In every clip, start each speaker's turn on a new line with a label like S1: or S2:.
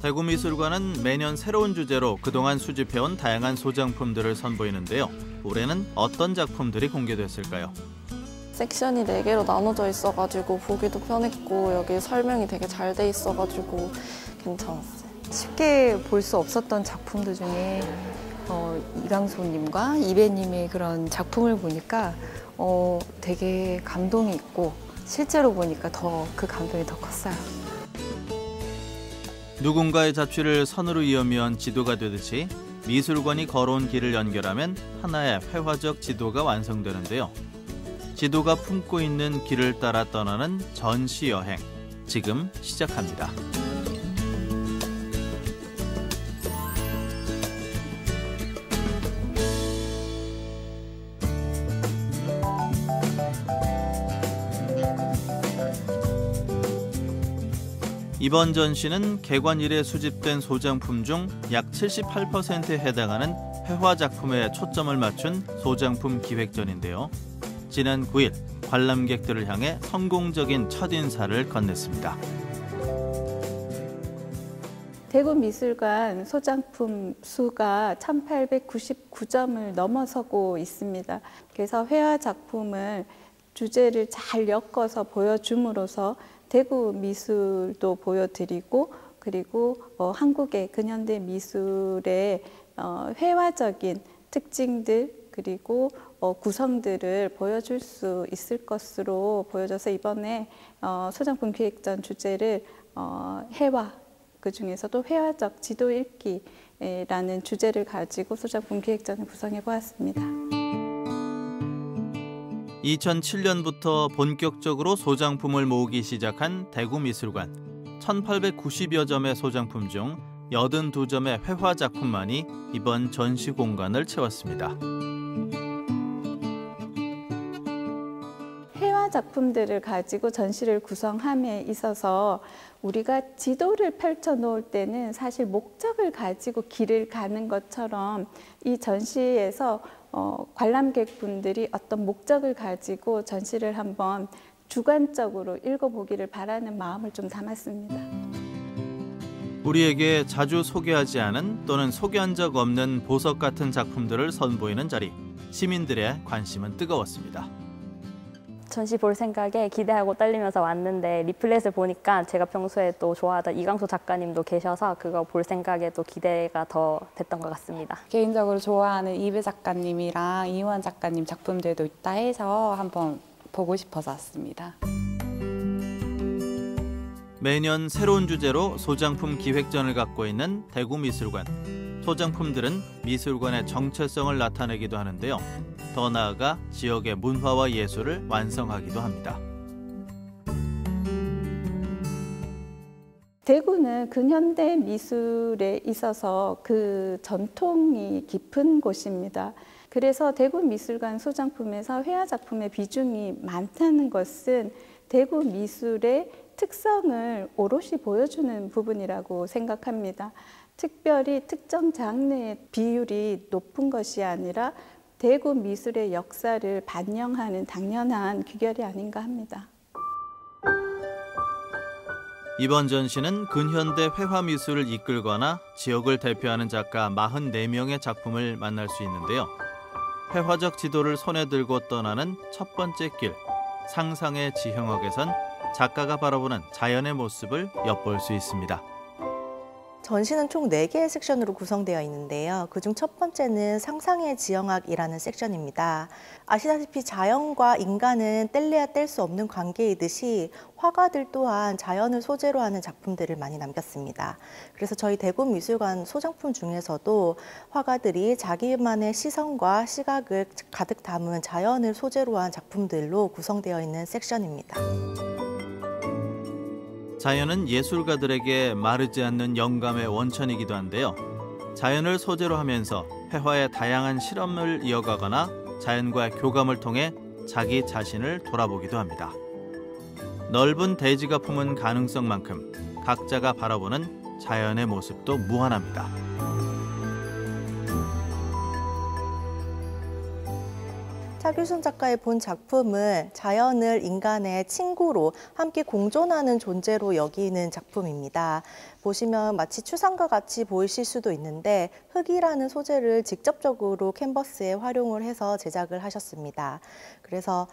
S1: 대구미술관은 매년 새로운 주제로 그동안 수집해온 다양한 소장품들을 선보이는데요. 올해는 어떤 작품들이 공개됐을까요?
S2: 섹션이 4개로 나눠져 있어가지고 보기도 편했고 여기 설명이 되게 잘 돼 있어가지고 괜찮았어요.
S3: 쉽게 볼 수 없었던 작품들 중에 이강소님과 이배님의 그런 작품을 보니까 되게 감동이 있고 실제로 보니까 그 감동이 더 컸어요.
S1: 누군가의 잡취를 선으로 이으면 지도가 되듯이 미술관이 걸어온 길을 연결하면 하나의 회화적 지도가 완성되는데요. 지도가 품고 있는 길을 따라 떠나는 전시 여행, 지금 시작합니다. 이번 전시는 개관 이래 수집된 소장품 중 약 78%에 해당하는 회화 작품에 초점을 맞춘 소장품 기획전인데요. 지난 9일 관람객들을 향해 성공적인 첫인사를 건넸습니다.
S4: 대구미술관 소장품 수가 1899점을 넘어서고 있습니다. 그래서 회화 작품을 주제를 잘 엮어서 보여줌으로써 대구 미술도 보여드리고 그리고 한국의 근현대 미술의 회화적인 특징들 그리고 구성들을 보여줄 수 있을 것으로 보여져서 이번에 소장품 기획전 주제를 회화, 그중에서도 회화적 지도 읽기라는 주제를 가지고 소장품 기획전을 구성해 보았습니다.
S1: 2007년부터 본격적으로 소장품을 모으기 시작한 대구미술관. 1890여 점의 소장품 중 82점의 회화 작품만이 이번 전시 공간을 채웠습니다.
S4: 회화 작품들을 가지고 전시를 구성함에 있어서 우리가 지도를 펼쳐 놓을 때는 사실 목적을 가지고 길을 가는 것처럼 이 전시에서 관람객분들이 어떤 목적을 가지고 전시를 한번 주관적으로 읽어보기를 바라는 마음을 좀 담았습니다.
S1: 우리에게 자주 소개하지 않은 또는 소개한 적 없는 보석 같은 작품들을 선보이는 자리. 시민들의 관심은 뜨거웠습니다.
S5: 전시 볼 생각에 기대하고 떨리면서 왔는데 리플렛을 보니까 제가 평소에 또 좋아하던 이강소 작가님도 계셔서 그거 볼 생각에 또 기대가 더 됐던 것 같습니다.
S6: 개인적으로 좋아하는 이배 작가님이랑 이유한 작가님 작품들도 있다 해서 한번 보고 싶어서 왔습니다.
S1: 매년 새로운 주제로 소장품 기획전을 갖고 있는 대구미술관. 소장품들은 미술관의 정체성을 나타내기도 하는데요. 더 나아가 지역의 문화와 예술을 완성하기도 합니다.
S4: 대구는 근현대 미술에 있어서 그 전통이 깊은 곳입니다. 그래서 대구미술관 소장품에서 회화 작품의 비중이 많다는 것은 대구 미술의 특성을 오롯이 보여주는 부분이라고 생각합니다. 특별히 특정 장르의 비율이 높은 것이 아니라 대구 미술의 역사를 반영하는 당연한 귀결이 아닌가 합니다.
S1: 이번 전시는 근현대 회화 미술을 이끌거나 지역을 대표하는 작가 44명의 작품을 만날 수 있는데요. 회화적 지도를 손에 들고 떠나는 첫 번째 길, 상상의 지형학에선 작가가 바라보는 자연의 모습을 엿볼 수 있습니다.
S7: 전시는 총 4개의 섹션으로 구성되어 있는데요. 그중 첫 번째는 상상의 지형학이라는 섹션입니다. 아시다시피 자연과 인간은 뗄래야 뗄 수 없는 관계이듯이 화가들 또한 자연을 소재로 하는 작품들을 많이 남겼습니다. 그래서 저희 대구미술관 소장품 중에서도 화가들이 자기만의 시선과 시각을 가득 담은 자연을 소재로 한 작품들로 구성되어 있는 섹션입니다.
S1: 자연은 예술가들에게 마르지 않는 영감의 원천이기도 한데요. 자연을 소재로 하면서 회화의 다양한 실험을 이어가거나 자연과의 교감을 통해 자기 자신을 돌아보기도 합니다. 넓은 대지가 품은 가능성만큼 각자가 바라보는 자연의 모습도 무한합니다.
S7: 차규선 작가의 본 작품은 자연을 인간의 친구로 함께 공존하는 존재로 여기는 작품입니다. 보시면 마치 추상과 같이 보이실 수도 있는데 흙이라는 소재를 직접적으로 캔버스에 활용을 해서 제작을 하셨습니다. 그래서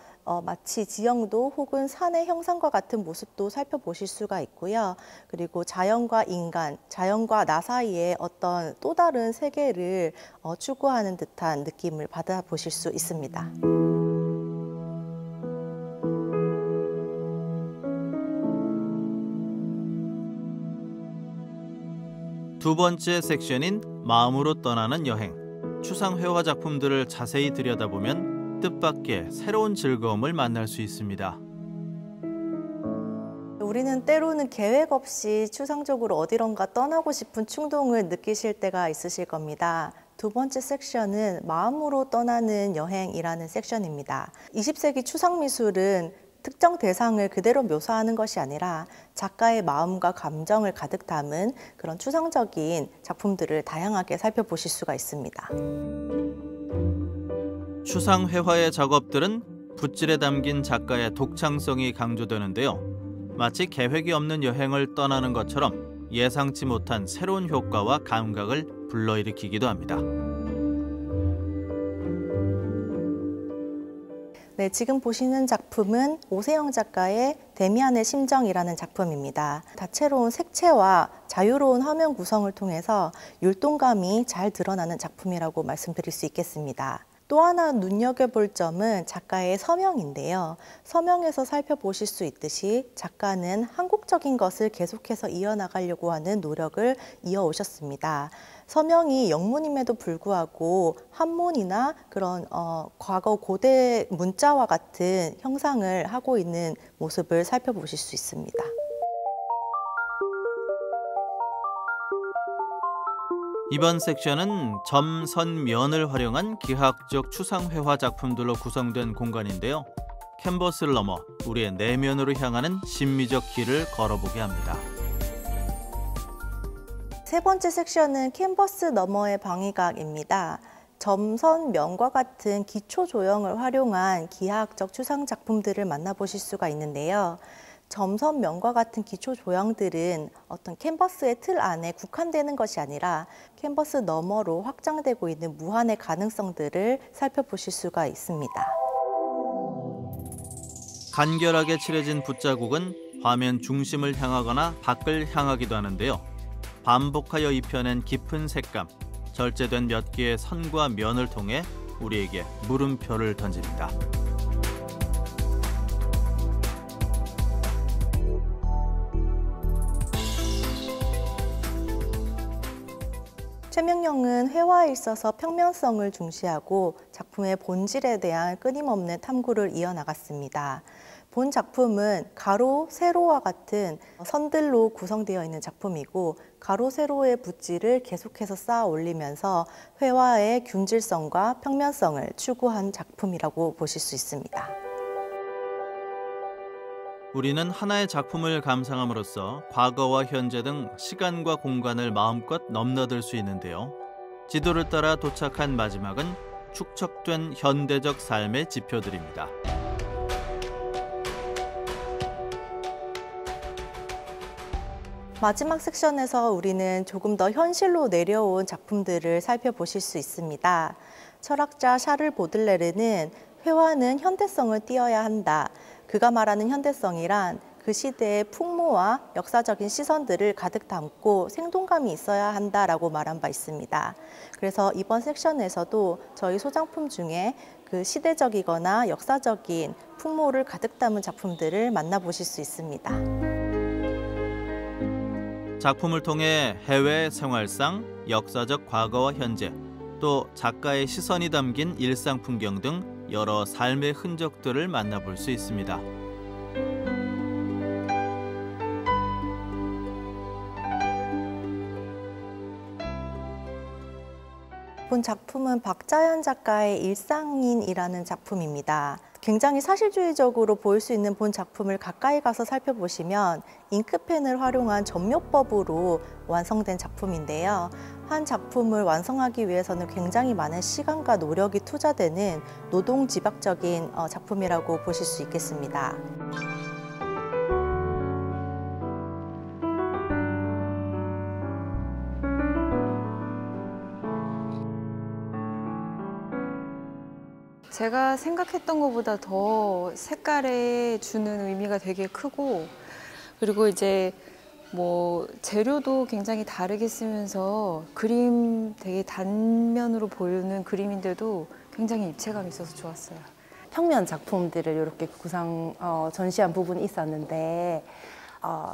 S7: 마치 지형도 혹은 산의 형상과 같은 모습도 살펴보실 수가 있고요. 그리고 자연과 인간, 자연과 나 사이에 어떤 또 다른 세계를 추구하는 듯한 느낌을 받아보실 수 있습니다.
S1: 두 번째 섹션인 마음으로 떠나는 여행. 추상 회화 작품들을 자세히 들여다보면 뜻밖의 새로운 즐거움을 만날 수 있습니다.
S7: 우리는 때로는 계획 없이 추상적으로 어디론가 떠나고 싶은 충동을 느끼실 때가 있으실 겁니다. 두 번째 섹션은 마음으로 떠나는 여행이라는 섹션입니다. 20세기 추상미술은 특정 대상을 그대로 묘사하는 것이 아니라 작가의 마음과 감정을 가득 담은 그런 추상적인 작품들을 다양하게 살펴보실 수가 있습니다.
S1: 추상 회화의 작업들은 붓질에 담긴 작가의 독창성이 강조되는데요. 마치 계획이 없는 여행을 떠나는 것처럼 예상치 못한 새로운 효과와 감각을 불러일으키기도 합니다.
S7: 네, 지금 보시는 작품은 오세영 작가의 데미안의 심정이라는 작품입니다. 다채로운 색채와 자유로운 화면 구성을 통해서 율동감이 잘 드러나는 작품이라고 말씀드릴 수 있겠습니다. 또 하나 눈여겨볼 점은 작가의 서명인데요. 서명에서 살펴보실 수 있듯이 작가는 한국적인 것을 계속해서 이어나가려고 하는 노력을 이어오셨습니다. 서명이 영문임에도 불구하고 한문이나 그런 과거 고대 문자와 같은 형상을 하고 있는 모습을 살펴보실 수 있습니다.
S1: 이번 섹션은 점, 선, 면을 활용한 기하학적 추상 회화 작품들로 구성된 공간인데요. 캔버스를 넘어 우리의 내면으로 향하는 심미적 길을 걸어보게 합니다.
S7: 세 번째 섹션은 캔버스 너머의 방위각입니다. 점, 선, 면과 같은 기초 조형을 활용한 기하학적 추상 작품들을 만나보실 수가 있는데요. 점, 선, 면과 같은 기초 조형들은 어떤 캔버스의 틀 안에 국한되는 것이 아니라 캔버스 너머로 확장되고 있는 무한의 가능성들을 살펴보실 수가 있습니다.
S1: 간결하게 칠해진 붓자국은 화면 중심을 향하거나 밖을 향하기도 하는데요. 반복하여 입혀낸 깊은 색감, 절제된 몇 개의 선과 면을 통해 우리에게 물음표를 던집니다.
S7: 최명영은 회화에 있어서 평면성을 중시하고 작품의 본질에 대한 끊임없는 탐구를 이어나갔습니다. 본 작품은 가로, 세로와 같은 선들로 구성되어 있는 작품이고 가로, 세로의 붓질을 계속해서 쌓아 올리면서 회화의 균질성과 평면성을 추구한 작품이라고 보실 수 있습니다.
S1: 우리는 하나의 작품을 감상함으로써 과거와 현재 등 시간과 공간을 마음껏 넘나들 수 있는데요. 지도를 따라 도착한 마지막은 축적된 현대적 삶의 지표들입니다.
S7: 마지막 섹션에서 우리는 조금 더 현실로 내려온 작품들을 살펴보실 수 있습니다. 철학자 샤를 보들레르는 회화는 현대성을 띄어야 한다. 그가 말하는 현대성이란 그 시대의 풍모와 역사적인 시선들을 가득 담고 생동감이 있어야 한다라고 말한 바 있습니다. 그래서 이번 섹션에서도 저희 소장품 중에 그 시대적이거나 역사적인 풍모를 가득 담은 작품들을 만나보실 수 있습니다.
S1: 작품을 통해 해외 생활상, 역사적 과거와 현재, 또 작가의 시선이 담긴 일상 풍경 등 여러 삶의 흔적들을 만나볼 수 있습니다.
S7: 본 작품은 박자연 작가의 일상인이라는 작품입니다. 굉장히 사실주의적으로 보일 수 있는 본 작품을 가까이 가서 살펴보시면 잉크펜을 활용한 점묘법으로 완성된 작품인데요. 한 작품을 완성하기 위해서는 굉장히 많은 시간과 노력이 투자되는 노동지박적인 작품이라고 보실 수 있겠습니다.
S3: 제가 생각했던 것보다 더 색깔에 주는 의미가 되게 크고, 그리고 이제 뭐 재료도 굉장히 다르게 쓰면서 그림 되게 단면으로 보이는 그림인데도 굉장히 입체감이 있어서 좋았어요.
S8: 평면 작품들을 이렇게 전시한 부분이 있었는데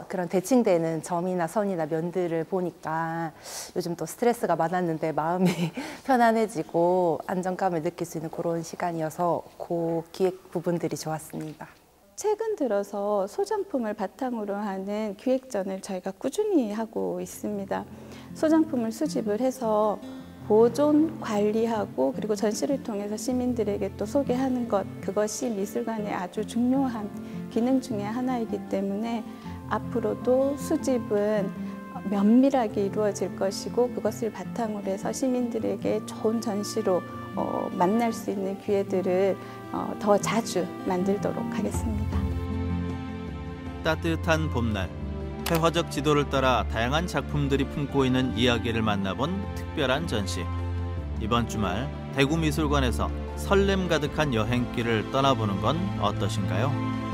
S8: 그런 대칭되는 점이나 선이나 면들을 보니까 요즘 또 스트레스가 많았는데 마음이 편안해지고 안정감을 느낄 수 있는 그런 시간이어서 그 기획 부분들이 좋았습니다.
S4: 최근 들어서 소장품을 바탕으로 하는 기획전을 저희가 꾸준히 하고 있습니다. 소장품을 수집을 해서 보존, 관리하고 그리고 전시를 통해서 시민들에게 또 소개하는 것, 그것이 미술관의 아주 중요한 기능 중에 하나이기 때문에 앞으로도 수집은 면밀하게 이루어질 것이고, 그것을 바탕으로 해서 시민들에게 좋은 전시로 만날 수 있는 기회들을 더 자주 만들도록 하겠습니다.
S1: 따뜻한 봄날, 회화적 지도를 따라 다양한 작품들이 품고 있는 이야기를 만나본 특별한 전시. 이번 주말 대구미술관에서 설렘 가득한 여행길을 떠나보는 건 어떠신가요?